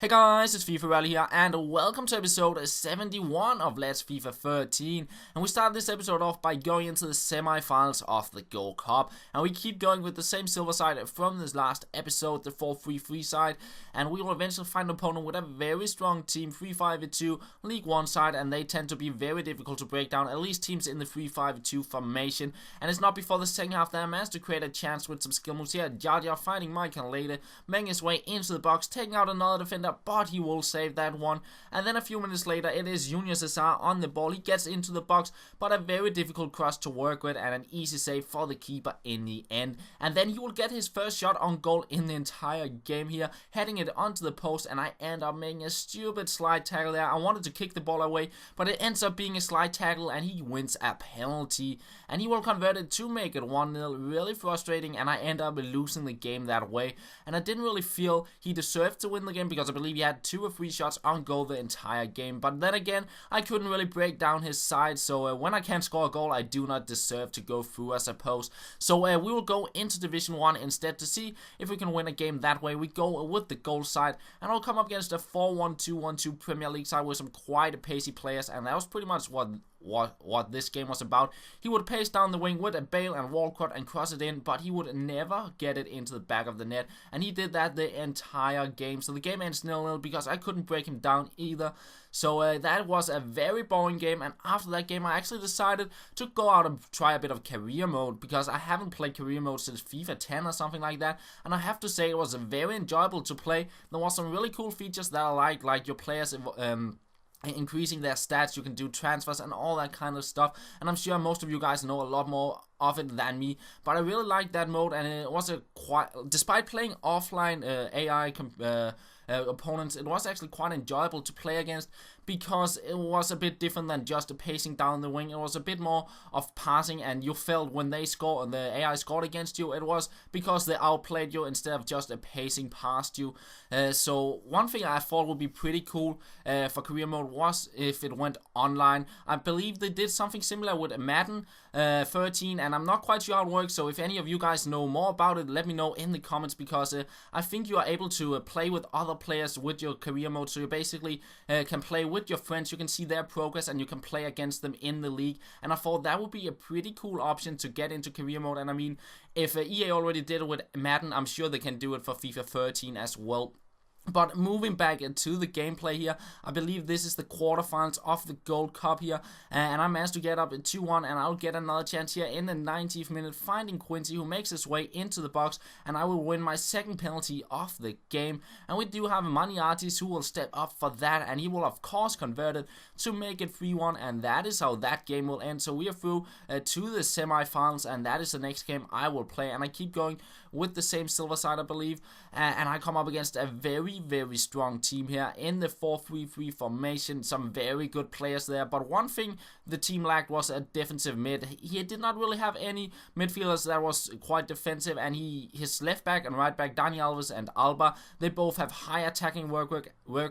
Hey guys, it's FIFA Rally here, and welcome to episode 71 of Let's FIFA 13. And we start this episode off by going into the semi-finals of the Gold Cup. And we keep going with the same silver side from this last episode, the 4-3-3 side. And we will eventually find an opponent with a very strong team, 3-5-2 League 1 side. And they tend to be very difficult to break down, at least teams in the 3-5-2 formation. And it's not before the second half that I managed to create a chance with some skill moves here. Jaja fighting Michael later, making his way into the box, taking out another defender, but he will save that one. And then a few minutes later, it is Junior Cesar on the ball. He gets into the box, but a very difficult cross to work with and an easy save for the keeper in the end. And then he will get his first shot on goal in the entire game here, heading it onto the post, and I end up making a stupid slide tackle there. I wanted to kick the ball away, but it ends up being a slide tackle, and he wins a penalty. And he will convert it to make it 1-0. Really frustrating, and I end up losing the game that way. And I didn't really feel he deserved to win the game because I believe he had 2 or 3 shots on goal the entire game. But then again, I couldn't really break down his side, so when I can't score a goal, I do not deserve to go through, I suppose. So we will go into Division 1 instead to see if we can win a game that way. We go with the goal side, and I'll come up against a 4-1-2-1-2 Premier League side with some quite pacey players, and that was pretty much what this game was about. He would pace down the wing with a Bale and Walcott and cross it in, but he would never get it into the back of the net, and he did that the entire game. So the game ends 0-0 because I couldn't break him down either. So that was a very boring game, and after that game I actually decided to go out and try a bit of career mode, because I haven't played career mode since FIFA 10 or something like that, and I have to say it was very enjoyable to play. There was some really cool features that I like your players increasing their stats. You can do transfers and all that kind of stuff, and I'm sure most of you guys know a lot more of it than me, but I really liked that mode. And it was despite playing offline AI opponents, it was actually quite enjoyable to play against, because it was a bit different than just pacing down the wing. It was a bit more of passing, and you felt when they scored and the AI scored against you, it was because they outplayed you instead of just pacing past you. So one thing I thought would be pretty cool for career mode was if it went online. I believe they did something similar with Madden 13, and I'm not quite sure how it works, so if any of you guys know more about it, let me know in the comments, because I think you are able to play with other players with your career mode. So you basically can play with your friends, you can see their progress, and you can play against them in the league. And I thought that would be a pretty cool option to get into career mode. And I mean, if EA already did it with Madden, I'm sure they can do it for FIFA 13 as well. But moving back into the gameplay here, I believe this is the quarterfinals of the Gold Cup here, and I managed to get up at 2-1, and I'll get another chance here in the 90th minute, finding Quincy, who makes his way into the box, and I will win my second penalty of the game. And we do have Maniatis, who will step up for that, and he will of course convert it to make it 3-1, and that is how that game will end. So we are through to the semi-finals, and that is the next game I will play. And I keep going with the same silver side, I believe, and I come up against a very strong team here in the 4-3-3 formation. Some very good players there, but one thing the team lacked was a defensive mid. He did not really have any midfielders that was quite defensive, and his left back and right back, Dani Alves and Alba, they both have high attacking work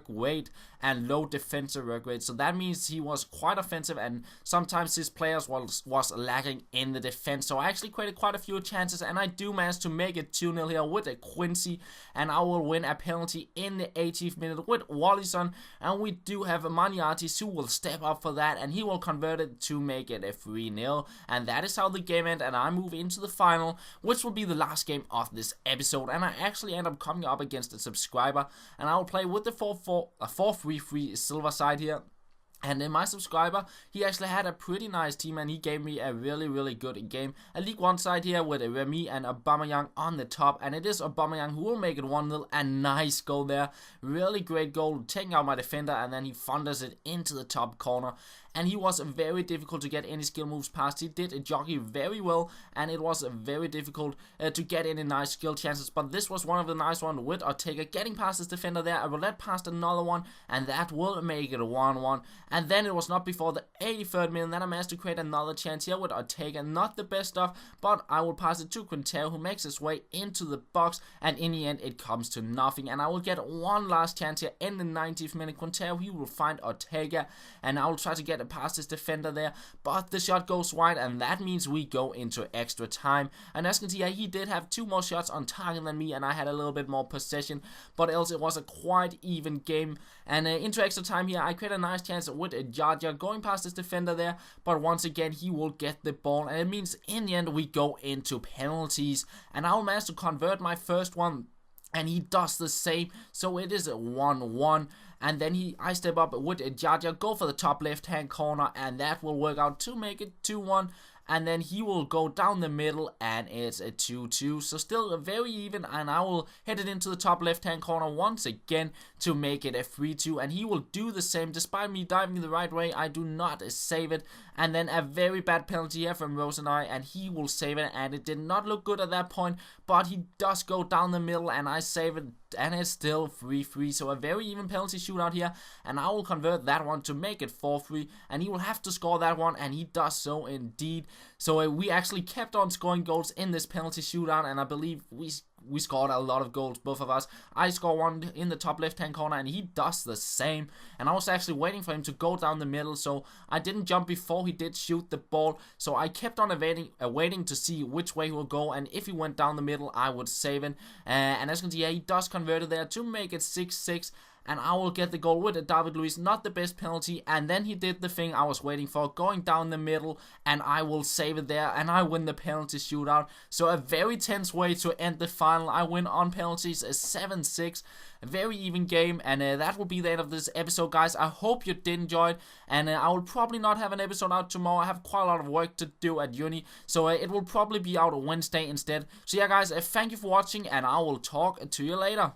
rate and low defensive work rate. So that means he was quite offensive, and sometimes his players was lacking in the defense. So I actually created quite a few chances, and I do manage to make it 2-0 here with a Quincy, and I will win a penalty in the 80th minute with Wallison. And we do have a Maniatis who will step up for that, and he will convert it to make it a 3-0. And that is how the game ends, and I move into the final, which will be the last game of this episode. And I actually end up coming up against a subscriber, and I will play with the 4-3-3 silver side here. And in my subscriber, he actually had a pretty nice team, and he gave me a really good game. A League 1 side here with Remy and Aubameyang on the top, and it is Aubameyang who will make it 1-0. A nice goal there, really great goal, taking out my defender, and then he thunders it into the top corner. And he was very difficult to get any skill moves past. He did jockey very well, and it was very difficult to get any nice skill chances. But this was one of the nice ones with Ortega getting past his defender there. I will let past another one, and that will make it 1-1. And then it was not before the 83rd minute that I managed to create another chance here with Ortega. Not the best stuff, but I will pass it to Quintero, who makes his way into the box, and in the end it comes to nothing. And I will get one last chance here in the 90th minute. Quintero, he will find Ortega, and I will try to get it past his defender there, but the shot goes wide, and that means we go into extra time. And as you can see, he did have 2 more shots on target than me, and I had a little bit more possession, but else it was a quite even game. And into extra time here, I create a nice chance with Jaja going past his defender there, but once again he will get the ball, and it means in the end we go into penalties, and I will manage to convert my first one, and he does the same, so it is a 1-1. And then I step up with Jaja, go for the top left hand corner, and that will work out to make it 2-1. And then he will go down the middle, and it's a 2-2. So still very even, and I will hit it into the top left-hand corner once again to make it a 3-2. And he will do the same. Despite me diving the right way, I do not save it. And then a very bad penalty here from Rosenai, and he will save it. And it did not look good at that point, but he does go down the middle, and I save it. And it's still 3-3, so a very even penalty shootout here, and I will convert that one to make it 4-3, and he will have to score that one, and he does so indeed. So we actually kept on scoring goals in this penalty shootout, and I believe we scored a lot of goals, both of us. I score one in the top left hand corner, and he does the same. And I was actually waiting for him to go down the middle, so I didn't jump before he did shoot the ball. So I kept on waiting to see which way he will go, and if he went down the middle, I would save it. And as you can see, he does convert it there to make it 6-6. And I will get the goal with David Luiz, not the best penalty, and then he did the thing I was waiting for, going down the middle, and I will save it there, and I win the penalty shootout. So a very tense way to end the final. I win on penalties, a 7-6, a very even game, and that will be the end of this episode, guys. I hope you did enjoy it, and I will probably not have an episode out tomorrow. I have quite a lot of work to do at uni, so it will probably be out on Wednesday instead. So yeah, guys, thank you for watching, and I will talk to you later.